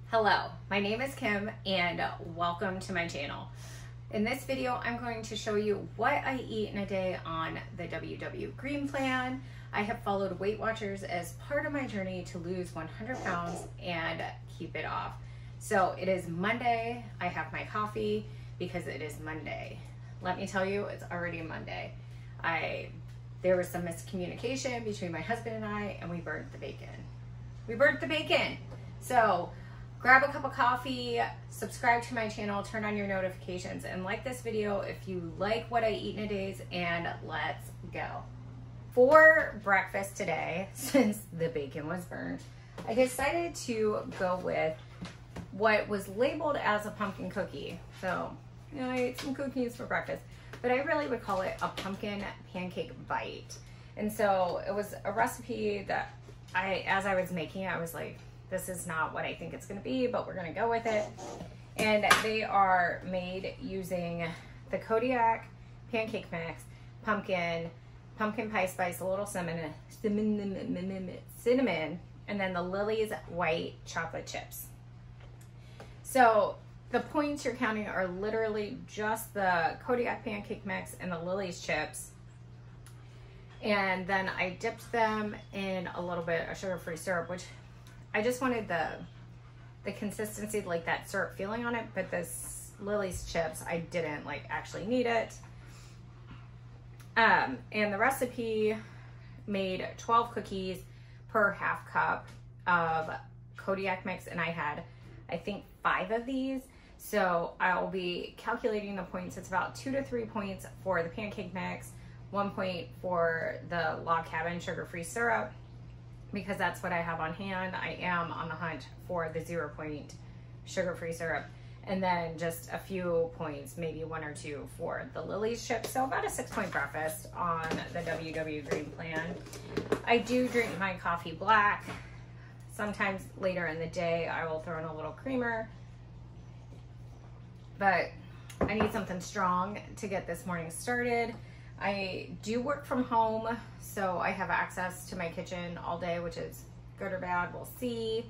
Hello, my name is Kim and welcome to my channel. In this video, I'm going to show you what I eat in a day on the WW Green Plan. I have followed Weight Watchers as part of my journey to lose 100 pounds and keep it off. So it is Monday. I have my coffee because it is Monday. Let me tell you, it's already Monday. There was some miscommunication between my husband and I, and we burnt the bacon. So grab a cup of coffee, subscribe to my channel, turn on your notifications, and like this video if you like what I eat in a day, and let's go. For breakfast today, since the bacon was burnt, I decided to go with what was labeled as a pumpkin cookie. So, you know, I ate some cookies for breakfast, but I really would call it a pumpkin pancake bite. And so it was a recipe that as I was making it, I was like, this is not what I think it's gonna be, but we're gonna go with it. And they are made using the Kodiak pancake mix, pumpkin pie spice, a little cinnamon, and then the Lily's white chocolate chips. So the points you're counting are literally just the Kodiak pancake mix and the Lily's chips. And then I dipped them in a little bit of sugar-free syrup, which I just wanted the consistency, like that syrup feeling on it, but this Lily's chips, I didn't actually need it. And the recipe made 12 cookies per half cup of Kodiak mix, and I had, I think, 5 of these. So I'll be calculating the points. It's about 2 to 3 points for the pancake mix, 1 point for the Log Cabin sugar-free syrup, because that's what I have on hand. I am on the hunt for the 0 point sugar-free syrup, and then just a few points, maybe 1 or 2 for the Lily's chips. So about a 6-point breakfast on the WW Green Plan. I do drink my coffee black. Sometimes later in the day, I will throw in a little creamer, but I need something strong to get this morning started. I do work from home, so I have access to my kitchen all day, which is good or bad, we'll see.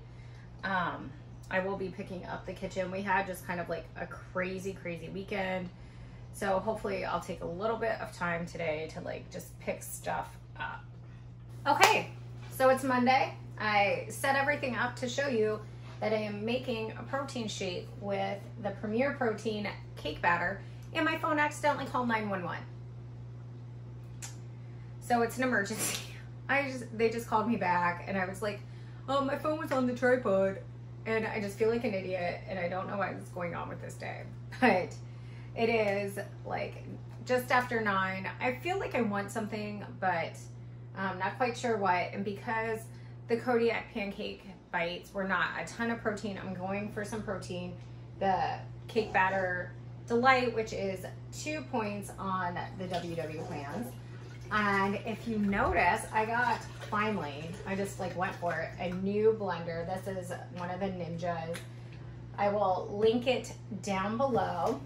I will be picking up the kitchen. We had just kind of like a crazy weekend, so hopefully I'll take a little bit of time today to just pick stuff up. Okay, so it's Monday. I set everything up to show you that I am making a protein shake with the Premier Protein cake batter, and my phone accidentally called 911. So it's an emergency. They just called me back, and I was like, oh, my phone was on the tripod, and I just feel like an idiot, and I don't know what's going on with this day. But it is just after 9. I feel like I want something, but I'm not quite sure what. And because the Kodiak pancake bites were not a ton of protein, I'm going for some protein. The Cake Batter Delight, which is 2 points on the WW plans. And if you notice, I got, finally, I just went for it, a new blender. This is one of the Ninjas. I will link it down below.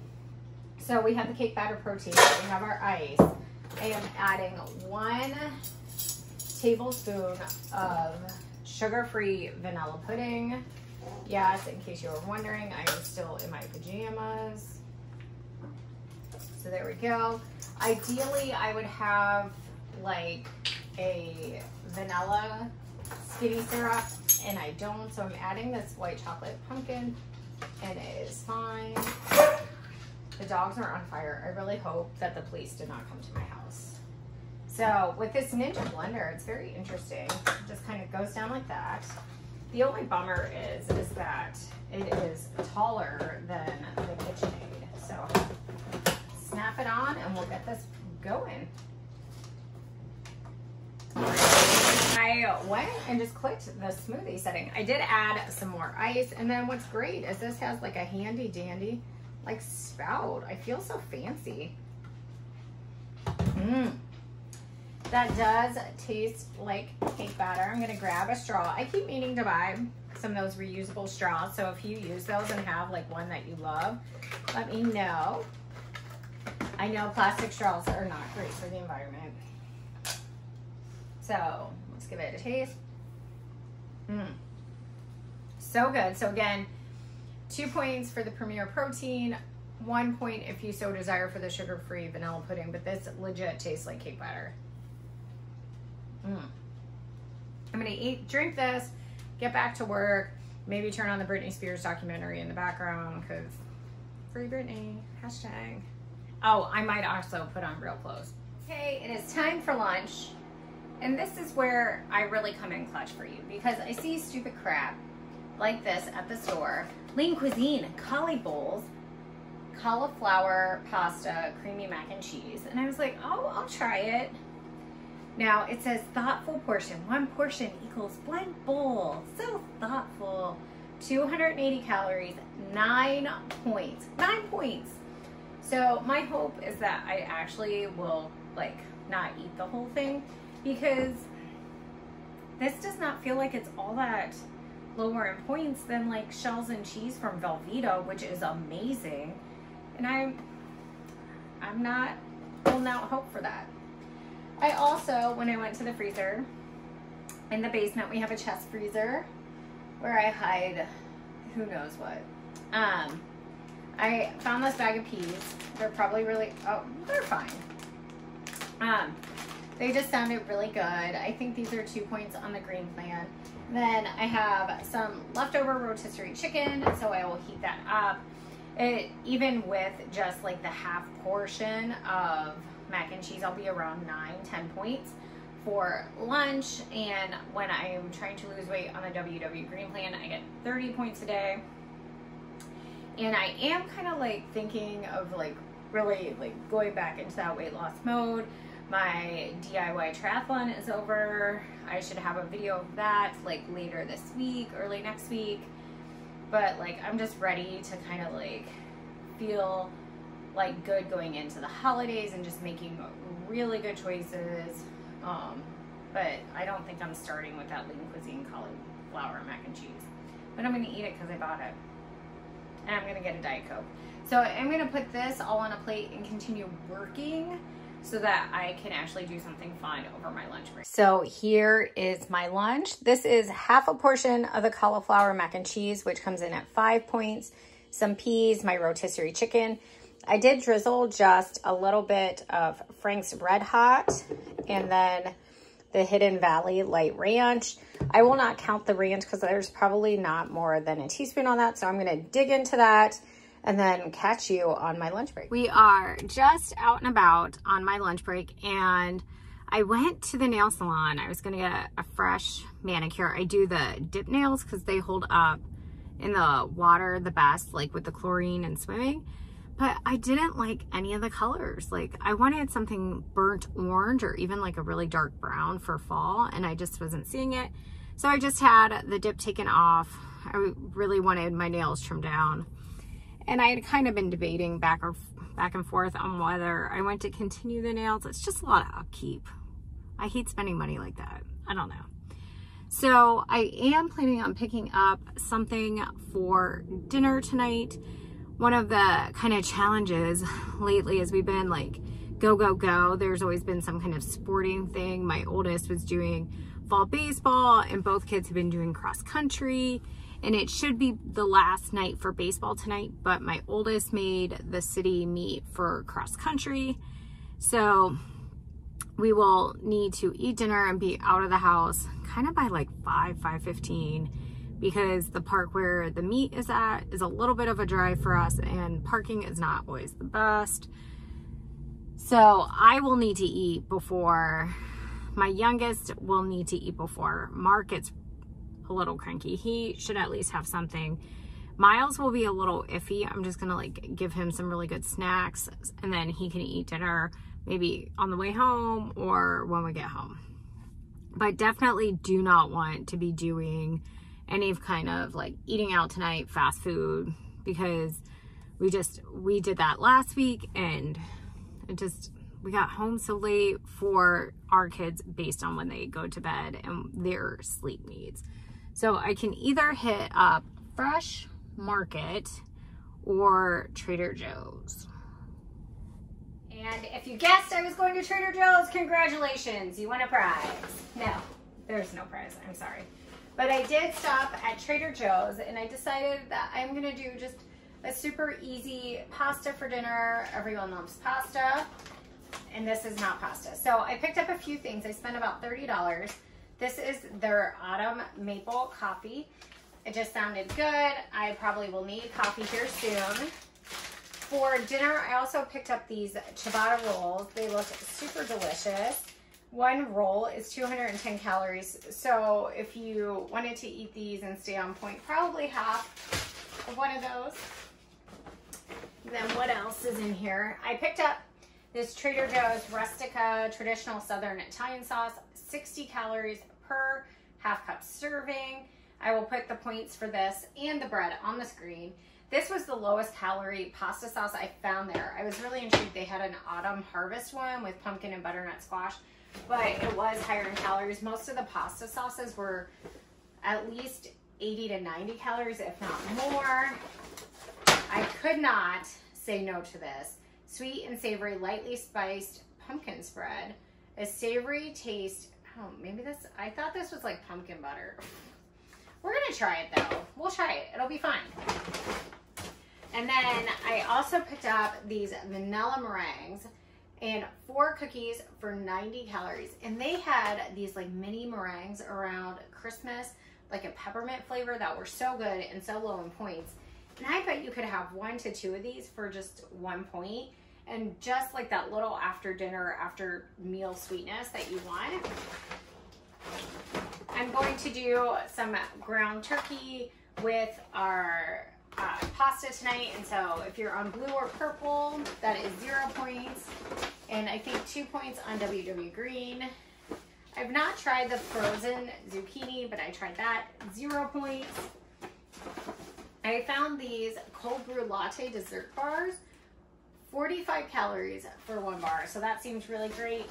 So we have the cake batter protein, we have our ice. I am adding 1 tablespoon of sugar-free vanilla pudding. Yes, in case you were wondering, I am still in my pajamas. So there we go. Ideally, I would have a vanilla skinny syrup, and I don't, so I'm adding this white chocolate pumpkin, and it is fine. The dogs are on fire. I really hope that the police did not come to my house. So with this Ninja blender, it's very interesting. It just kind of goes down like that. The only bummer is that it is taller than the KitchenAid. So snap it on and we'll get this going. I went and just clicked the smoothie setting. I did add some more ice, and then what's great is this has a handy dandy spout. I feel so fancy. That does taste like cake batter. I'm gonna grab a straw. I keep meaning to buy some of those reusable straws, so if you use those and have one that you love, let me know. I know plastic straws are not great for the environment. So let's give it a taste. So good. So again, 2 points for the Premier Protein, 1 point if you so desire for the sugar-free vanilla pudding, but this legit tastes like cake batter. I'm gonna drink this, get back to work, maybe turn on the Britney Spears documentary in the background, because free Britney, hashtag. Oh, I might also put on real clothes. Okay, it is time for lunch, and this is where I really come in clutch for you, because I see stupid crap like this at the store. Lean Cuisine, cauliflower pasta, creamy mac and cheese. And I was like, oh, I'll try it. Now it says thoughtful portion. 1 portion equals blank bowl. So thoughtful. 280 calories, 9 points. 9 points. So my hope is that I actually will like not eat the whole thing, because this does not feel like it's all that lower in points than like shells and cheese from Velveeta, which is amazing. And I'm not holding out hope for that. I also, when I went to the freezer, in the basement we have a chest freezer where I hide who knows what. I found this bag of peas. They're probably really, oh, they're fine. They just sounded really good. I think these are 2 points on the green plan. Then I have some leftover rotisserie chicken, so I will heat that up. Even with just like the half portion of mac and cheese, I'll be around 9-10 points for lunch. And when I'm trying to lose weight on the WW green plan, I get 30 points a day. And I am kind of like thinking of like really like going back into that weight loss mode. My DIY triathlon is over. I should have a video of that like later this week, early next week. But like I'm just ready to kind of like feel like good going into the holidays and just making really good choices. But I don't think I'm starting with that Lean Cuisine cauliflower mac and cheese. But I'm gonna eat it because I bought it. And I'm gonna get a Diet Coke. So I'm gonna put this all on a plate and continue working so that I can actually do something fun over my lunch break. So here is my lunch. This is half a portion of the cauliflower mac and cheese, which comes in at 5 points, some peas, my rotisserie chicken. I did drizzle just a little bit of Frank's Red Hot and then the Hidden Valley Light Ranch. I will not count the ranch because there's probably not more than a teaspoon on that. So I'm gonna dig into that and then catch you on my lunch break. We are just out and about on my lunch break, and I went to the nail salon. I was gonna get a fresh manicure. I do the dip nails because they hold up in the water the best, like with the chlorine and swimming. But I didn't like any of the colors. Like I wanted something burnt orange or even like a really dark brown for fall, and I just wasn't seeing it. So I just had the dip taken off. I really wanted my nails trimmed down. And I had kind of been debating back and forth on whether I went to continue the nails. It's just a lot of upkeep. I hate spending money like that. I don't know. So I am planning on picking up something for dinner tonight. One of the kind of challenges lately is we've been like go, go, go. There's always been some kind of sporting thing. My oldest was doing fall baseball and both kids have been doing cross country. And it should be the last night for baseball tonight, but my oldest made the city meet for cross country. So we will need to eat dinner and be out of the house kind of by like 5:15, because the park where the meet is at is a little bit of a drive for us and parking is not always the best. So I will need to eat before, my youngest will need to eat before Mark gets a little cranky. He should at least have something. Miles will be a little iffy. I'm just gonna like give him some really good snacks and then he can eat dinner maybe on the way home or when we get home. But definitely do not want to be doing any kind of like eating out tonight, fast food, because we did that last week and we got home so late for our kids based on when they go to bed and their sleep needs. So I can either hit up Fresh Market or Trader Joe's. And if you guessed I was going to Trader Joe's, congratulations, you won a prize. No, there's no prize, I'm sorry. But I did stop at Trader Joe's and I decided that I'm gonna do just a super easy pasta for dinner. Everyone loves pasta, and this is not pasta. So I picked up a few things. I spent about $30. This is their autumn maple coffee. It just sounded good. I probably will need coffee here soon. For dinner, I also picked up these ciabatta rolls. They look super delicious. One roll is 210 calories. So if you wanted to eat these and stay on point, probably half of one of those. Then what else is in here? I picked up this Trader Joe's Rustica traditional Southern Italian sauce, 60 calories per half cup serving. I will put the points for this and the bread on the screen. This was the lowest calorie pasta sauce I found there. I was really intrigued. They had an autumn harvest one with pumpkin and butternut squash, but it was higher in calories. Most of the pasta sauces were at least 80 to 90 calories, if not more. I could not say no to this. Sweet and savory, lightly spiced pumpkin spread. A savory taste. Oh, maybe this, I thought this was like pumpkin butter. We're gonna try it though. We'll try it, it'll be fine. And then I also picked up these vanilla meringues and 4 cookies for 90 calories. And they had these like mini meringues around Christmas, like a peppermint flavor that were so good and so low in points. And I bet you could have 1 to 2 of these for just 1 point. And just like that little after dinner, after meal sweetness that you want. I'm going to do some ground turkey with our pasta tonight. And so if you're on blue or purple, that is 0 points. And I think 2 points on WW green. I've not tried the frozen zucchini, but I tried that, 0 points. I found these cold brew latte dessert bars, 45 calories for 1 bar. So that seems really great.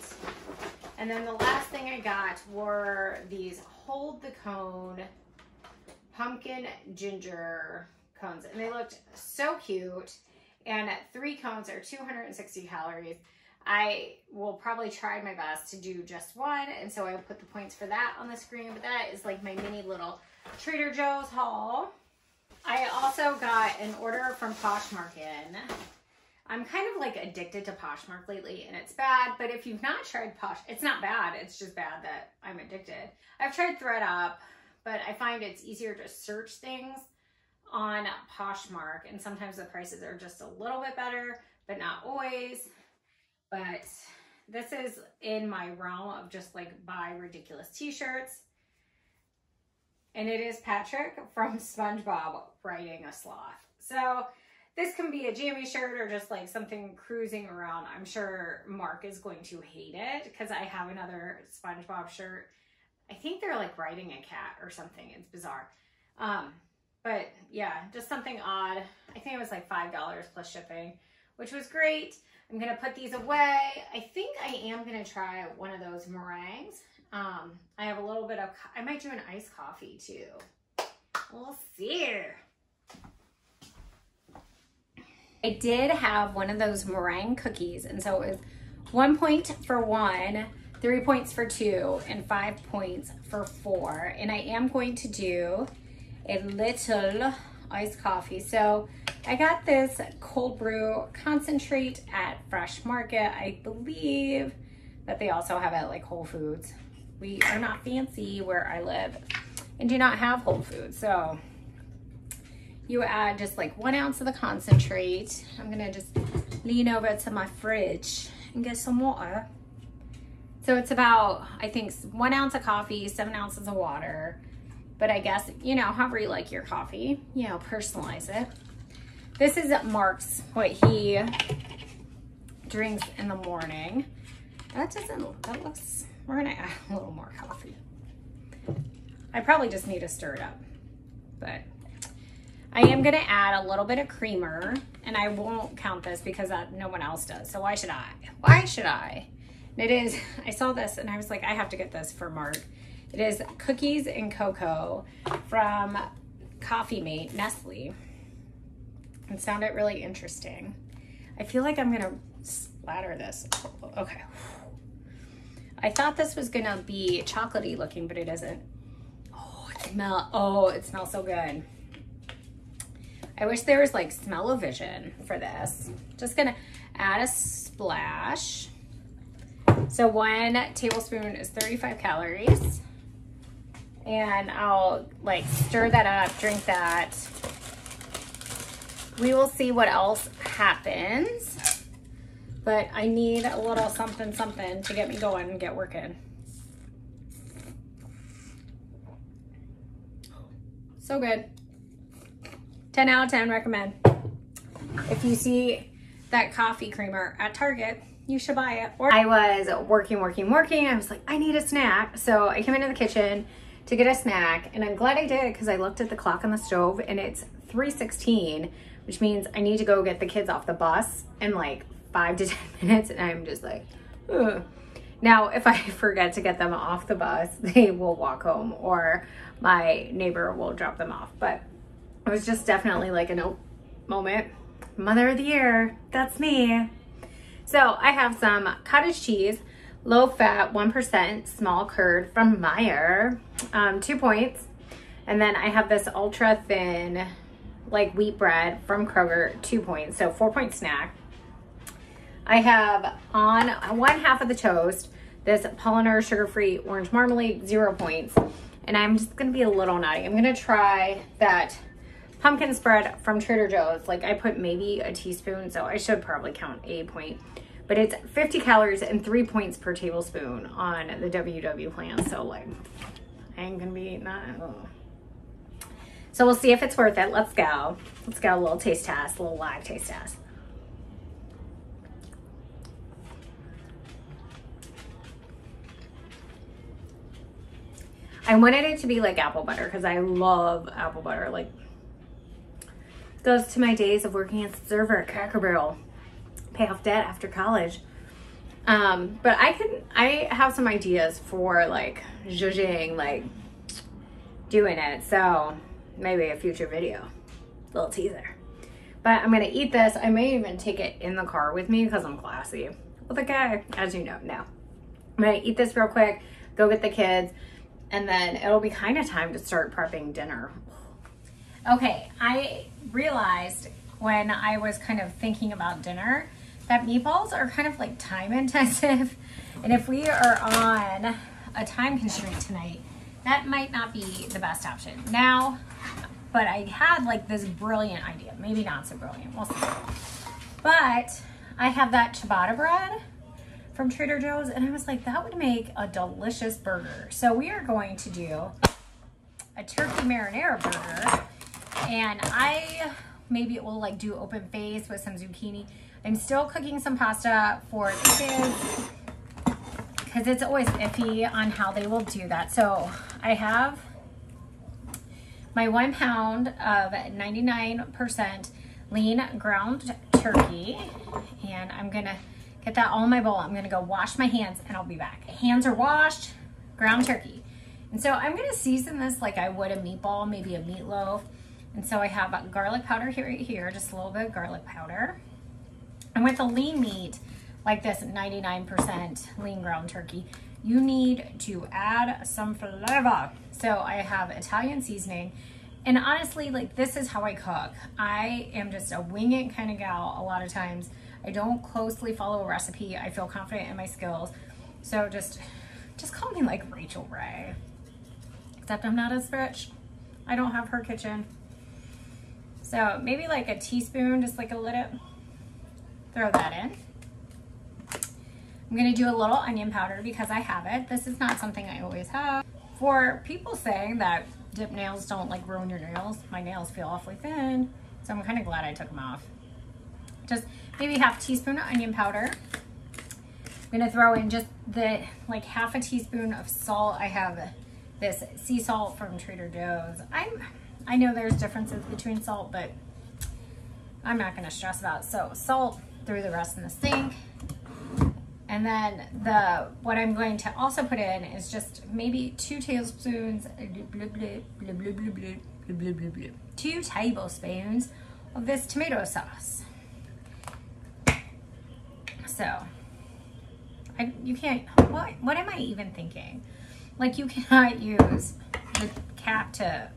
And then the last thing I got were these hold the cone pumpkin ginger cones. And they looked so cute. And 3 cones are 260 calories. I will probably try my best to do just 1. And so I will put the points for that on the screen. But that is like my mini little Trader Joe's haul. I also got an order from Poshmark. I'm kind of like addicted to Poshmark lately, and it's bad, but if you've not tried it's not bad, it's just bad that I'm addicted. I've tried ThredUp, but I find it's easier to search things on Poshmark, and sometimes the prices are just a little bit better, but not always. But this is in my realm of just like buy ridiculous t-shirts. And it is Patrick from SpongeBob riding a sloth. So this can be a jammy shirt or just like something cruising around. I'm sure Mark is going to hate it because I have another SpongeBob shirt. I think they're like riding a cat or something. It's bizarre. But yeah, just something odd. I think it was like $5 plus shipping, which was great. I'm going to put these away. I think I am going to try one of those meringues. I have a little bit of, I might do an iced coffee too. We'll see. I did have one of those meringue cookies, and so it was 1 point for 1, 3 points for 2, and 5 points for 4. And I am going to do a little iced coffee. So I got this cold brew concentrate at Fresh Market. I believe that they also have it at like Whole Foods. We are not fancy where I live and do not have Whole Foods. So you add just like 1 ounce of the concentrate. I'm gonna just lean over to my fridge and get some water. So it's about, I think, 1 ounce of coffee, 7 ounces of water. But I guess, you know, however you like your coffee, you know, personalize it. This is Mark's, what he drinks in the morning. That looks, we're gonna add a little more coffee. I probably just need to stir it up, but I am gonna add a little bit of creamer, and I won't count this because no one else does, so why should I? Why should I? And it is, I saw this and I was like, I have to get this for Mark. It is cookies and cocoa from Coffee Mate, Nestle. It sounded really interesting. I feel like I'm gonna splatter this. Okay. I thought this was gonna be chocolatey looking, but it isn't. Oh, it's smell, oh, it smells so good. I wish there was like smell-o-vision for this. Just gonna add a splash. So 1 tablespoon is 35 calories. And I'll like stir that up, drink that. We will see what else happens. But I need a little something to get me going and get working. So good. 10 out of 10, recommend. If you see that coffee creamer at Target, you should buy it. Or I was working. I was like, I need a snack. So I came into the kitchen to get a snack, and I'm glad I did because I looked at the clock on the stove and it's 3:16, which means I need to go get the kids off the bus in like 5 to 10 minutes, and I'm just like, ugh. Now, if I forget to get them off the bus, they will walk home or my neighbor will drop them off. But it was just definitely like a nope moment. Mother of the year, that's me. So I have some cottage cheese, low fat, 1% small curd from Meijer, 2 points. And then I have this ultra thin, like wheat bread from Kroger, 2 points. So 4-point snack. I have on 1/2 of the toast, this Polliner sugar-free orange marmalade, 0 points. And I'm just gonna be a little naughty. I'm gonna try that pumpkin spread from Trader Joe's. Like I put maybe a teaspoon, so I should probably count a point. But it's 50 calories and 3 points per tablespoon on the WW plan. So like, I ain't gonna be eating that. Ugh. So we'll see if it's worth it. Let's go. Let's go, a little taste test, a little live taste test. I wanted it to be like apple butter because I love apple butter. Like, goes to my days of working as a server at Cracker Barrel. Pay off debt after college. But I have some ideas for like zhuzhing, like doing it. So maybe a future video, little teaser. But I'm gonna eat this. I may even take it in the car with me because I'm classy with a guy, as you know. No, I'm gonna eat this real quick, go get the kids, and then it'll be kind of time to start prepping dinner. Okay, I realized when I was kind of thinking about dinner that meatballs are kind of like time intensive. And if we are on a time constraint tonight, that might not be the best option. Now, but I had like this brilliant idea. Maybe not so brilliant, we'll see. But I have that ciabatta bread from Trader Joe's, and I was like, that would make a delicious burger. So we are going to do a turkey marinara burger, and I maybe it will like do open face with some zucchini. I'm still cooking some pasta for the kids because it's always iffy on how they will do that. So I have my 1 pound of 99% lean ground turkey, and I'm gonna get that all in my bowl. I'm gonna go wash my hands and I'll be back. Hands are washed, ground turkey. And so I'm gonna season this like I would a meatball, maybe a meatloaf. And so I have garlic powder here, just a little bit of garlic powder. And with the lean meat, like this 99% lean ground turkey, you need to add some flavor. So I have Italian seasoning. And honestly, like this is how I cook. I am just a wing it kind of gal a lot of times. I don't closely follow a recipe. I feel confident in my skills. So just call me like Rachel Ray. Except I'm not as rich. I don't have her kitchen. So maybe like a teaspoon, just like a little, throw that in. I'm gonna do a little onion powder because I have it. This is not something I always have. For people saying that dip nails don't like ruin your nails, my nails feel awfully thin. So I'm kind of glad I took them off. Just maybe half a teaspoon of onion powder. I'm gonna throw in just the like half a teaspoon of salt. I have this sea salt from Trader Joe's. I know there's differences between salt, but I'm not gonna stress about it. So salt, through the rest in the sink. And then what I'm going to also put in is just maybe 2 tablespoons, 2 tablespoons of this tomato sauce. So, you can't, what am I even thinking? Like you cannot use the cap to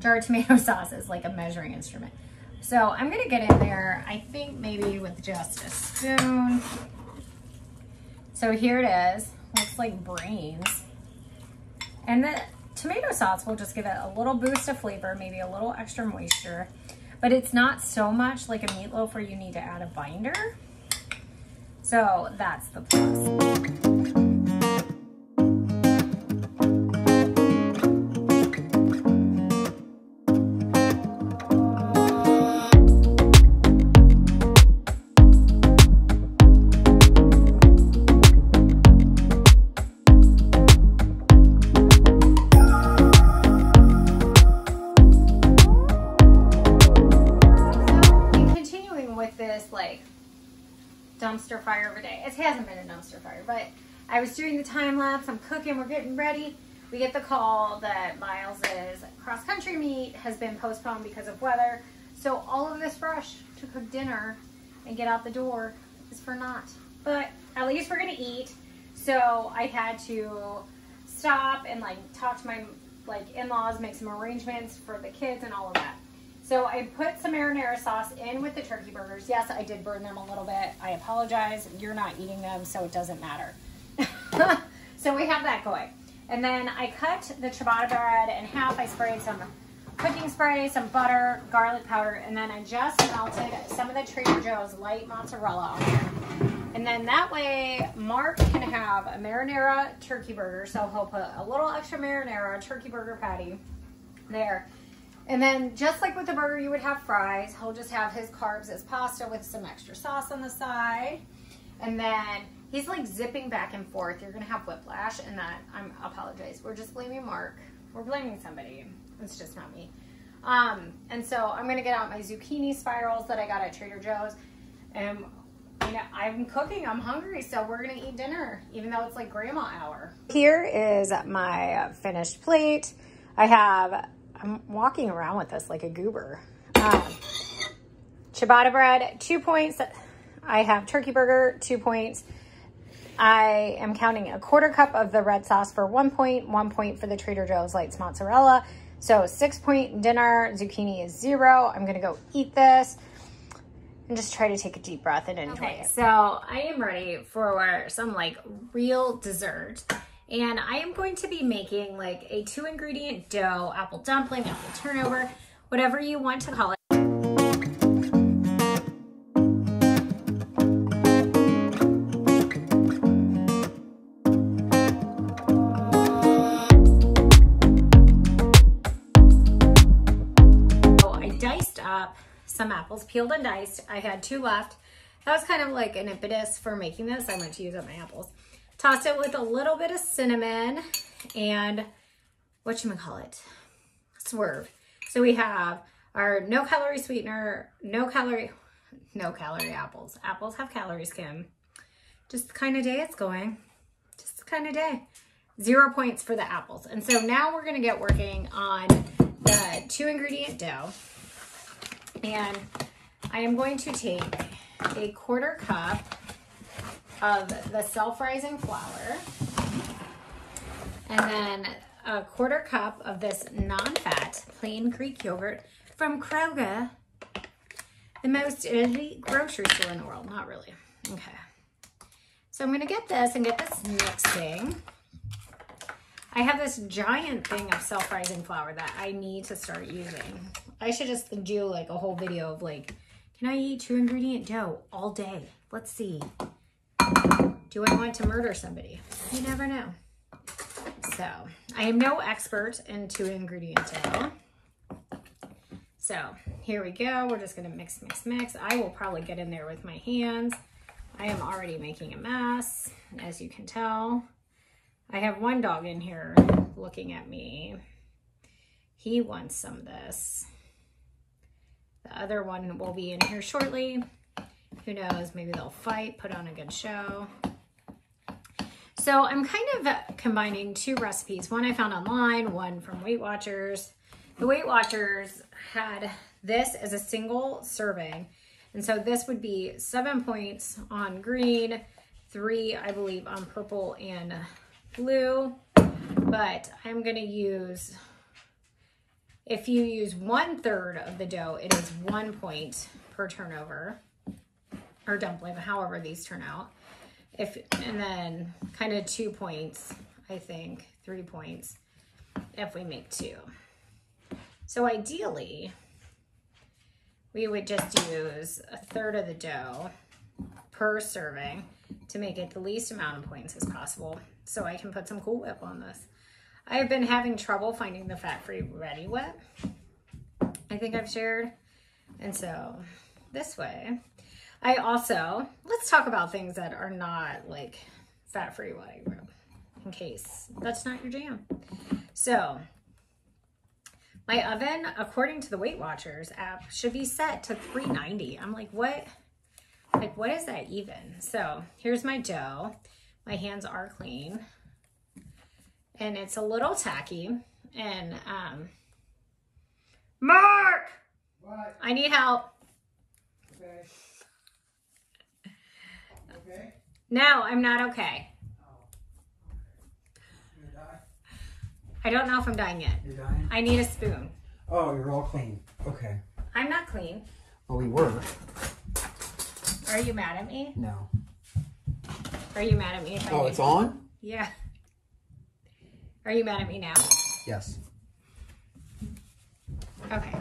jar of tomato sauce is like a measuring instrument. So I'm gonna get in there, I think maybe with just a spoon. So here it is, looks like brains. And the tomato sauce will just give it a little boost of flavor, maybe a little extra moisture, but it's not so much like a meatloaf where you need to add a binder. So that's the plus. Dumpster fire of a day. It hasn't been a dumpster fire, but I was doing the time lapse. I'm cooking. We're getting ready. We get the call that Miles's cross country meet has been postponed because of weather. So all of this rush to cook dinner and get out the door is for naught. But at least we're gonna eat. So I had to stop and like talk to my in-laws, make some arrangements for the kids and all of that. So I put some marinara sauce in with the turkey burgers. Yes, I did burn them a little bit. I apologize. You're not eating them, so it doesn't matter. So we have that going. And then I cut the ciabatta bread in half. I sprayed some cooking spray, some butter, garlic powder, and then I just melted some of the Trader Joe's light mozzarella on there. And then that way, Mark can have a marinara turkey burger. So he'll put a little extra marinara turkey burger patty there. And then just like with the burger, you would have fries. He'll just have his carbs as pasta with some extra sauce on the side. And then he's like zipping back and forth. You're gonna have whiplash, and that, I apologize. We're just blaming Mark. We're blaming somebody. It's just not me. And so I'm gonna get out my zucchini spirals that I got at Trader Joe's. And you know, I'm cooking, I'm hungry, so we're gonna eat dinner, even though it's like grandma hour. Here is my finished plate. I'm walking around with this like a goober. Ciabatta bread, 2 points. I have turkey burger, 2 points. I am counting a quarter cup of the red sauce for 1 point, 1 point for the Trader Joe's Lights mozzarella. So 6 point dinner, zucchini is 0. I'm gonna go eat this and just try to take a deep breath and enjoy it. So I am ready for some like real dessert. And I am going to be making like a 2-ingredient dough, apple dumpling, apple turnover, whatever you want to call it. So I diced up some apples, peeled and diced. I had 2 left. That was kind of like an impetus for making this. I went to use up my apples. Toss it with a little bit of cinnamon and whatchamacallit, swerve. So we have our no-calorie sweetener, no-calorie apples. Apples have calories, Kim. Just the kind of day it's going. Just the kind of day. 0 points for the apples. And so now we're gonna get working on the 2-ingredient dough. And I am going to take a quarter cup of the self-rising flour, and then a quarter cup of this non-fat plain Greek yogurt from Kroger, the most elite grocery store in the world. Not really. Okay. So I'm gonna get this and get this mixing. I have this giant thing of self-rising flour that I need to start using. I should just do like a whole video of like, can I eat 2-ingredient dough all day? Let's see. Do I want to murder somebody? You never know. So I am no expert in 2-ingredient dough. So here we go. We're just gonna mix, mix, mix. I will probably get in there with my hands. I am already making a mess, as you can tell. I have one dog in here looking at me. He wants some of this. The other one will be in here shortly. Who knows, maybe they'll fight, put on a good show. So I'm kind of combining 2 recipes. One I found online, one from Weight Watchers. The Weight Watchers had this as a single serving. And so this would be 7 points on green, 3, I believe, on purple and glue, but I'm gonna use, if you use 1/3 of the dough, it is 1 point per turnover, or dumpling, however these turn out. And then kind of 2 points, I think, 3 points if we make 2. So ideally, we would just use 1/3 of the dough per serving to make it the least amount of points as possible, so I can put some Cool Whip on this. I have been having trouble finding the fat-free Ready Whip, I think I've shared. And so this way, I also, let's talk about things that are not like fat-free Ready Whip, in case that's not your jam. So my oven, according to the Weight Watchers app, should be set to 390. I'm like, what? Like, what is that even? So here's my dough. My hands are clean. And it's a little tacky. And, Mark! What? I need help. Okay. Okay? No, I'm not okay. Oh. Okay. You die? I don't know if I'm dying yet. You're dying? I need a spoon. Oh, you're all clean. Okay. I'm not clean. Well, we were. Are you mad at me? No. Are you mad at me? If I It's on? Yeah. Are you mad at me now? Yes. Okay.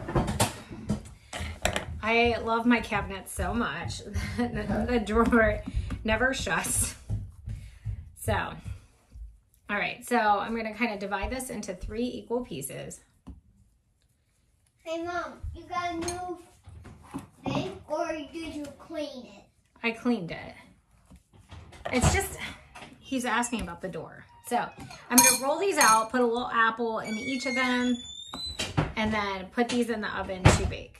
I love my cabinet so much. The drawer never shuts. So, all right. So I'm going to kind of divide this into 3 equal pieces. Hey Mom, you got a new thing, or did you clean it? I cleaned it. It's just, he's asking about the door. So I'm going to roll these out, put a little apple in each of them, and then put these in the oven to bake.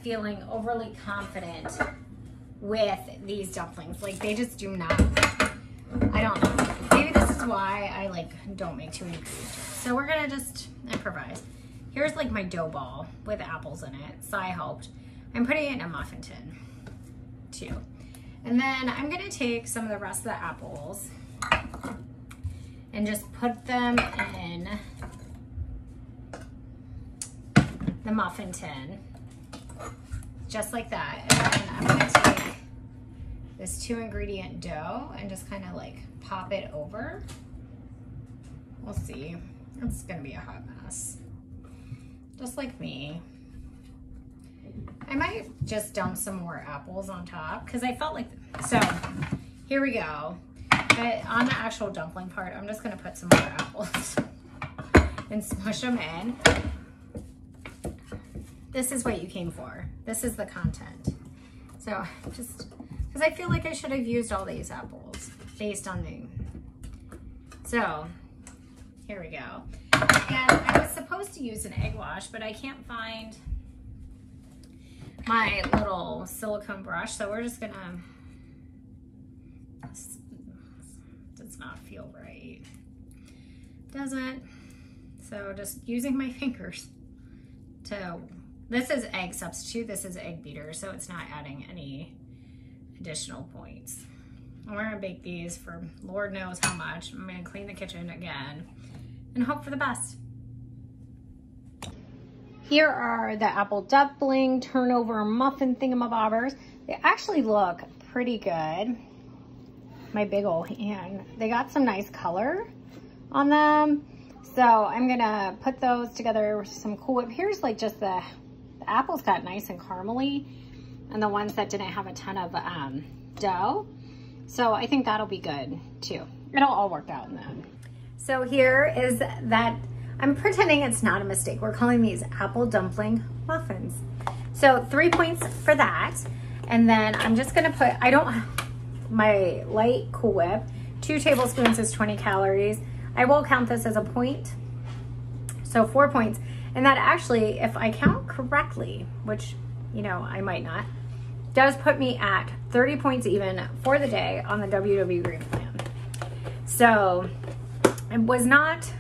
Feeling overly confident with these dumplings. Like, they just do not, I don't know. Maybe this is why I like don't make too many foods. So we're gonna just improvise. Here's like my dough ball with apples in it. Sai helped. I'm putting it in a muffin tin too. And then I'm gonna take some of the rest of the apples and just put them in the muffin tin. Just like that. And then I'm gonna take this 2-ingredient dough and just kind of like pop it over. We'll see. It's gonna be a hot mess. Just like me. I might just dump some more apples on top because I felt like, so here we go. But on the actual dumpling part, I'm just gonna put some more apples and smush them in. This is what you came for. This is the content. So just, because I feel like I should have used all these apples based on the, so here we go. And I was supposed to use an egg wash, but I can't find my little silicone brush. So we're just gonna, this does not feel right. Doesn't. So just using my fingers. this is egg substitute, this is egg beater, so it's not adding any additional points. And we're gonna bake these for Lord knows how much. I'm gonna clean the kitchen again and hope for the best. Here are the apple dumpling turnover muffin thingamabobbers. They actually look pretty good. My big old hand. They got some nice color on them. So I'm gonna put those together with some Cool Whip. Here's like just the apples got nice and caramely, and the ones that didn't have a ton of dough. So I think that'll be good too. It'll all work out in the end. So here is that, I'm pretending it's not a mistake. We're calling these apple dumpling muffins. So 3 points for that. And then I'm just gonna put, my light Cool Whip, 2 tablespoons is 20 calories. I will count this as a point. So 4 points. And that actually, if I count correctly, which, you know, I might not, does put me at 30 points even for the day on the WW Green Plan. So it was not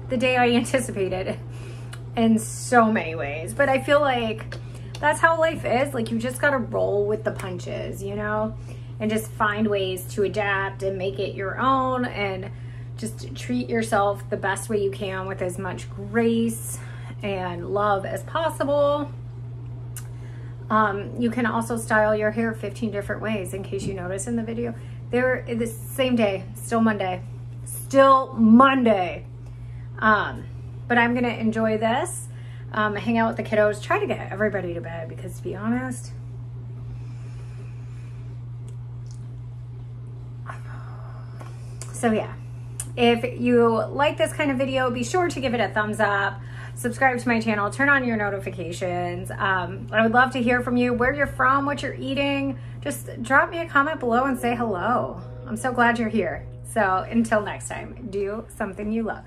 the day I anticipated in so many ways, but I feel like that's how life is. Like, you just gotta roll with the punches, you know, and just find ways to adapt and make it your own, and just treat yourself the best way you can with as much grace and love as possible. You can also style your hair 15 different ways, in case you notice in the video. They're the same day, still Monday. But I'm gonna enjoy this, hang out with the kiddos, try to get everybody to bed, because to be honest, so yeah. If you like this kind of video, be sure to give it a thumbs up, subscribe to my channel, turn on your notifications. I would love to hear from you, where you're from, what you're eating. Just drop me a comment below and say hello. I'm so glad you're here. So until next time, do something you love.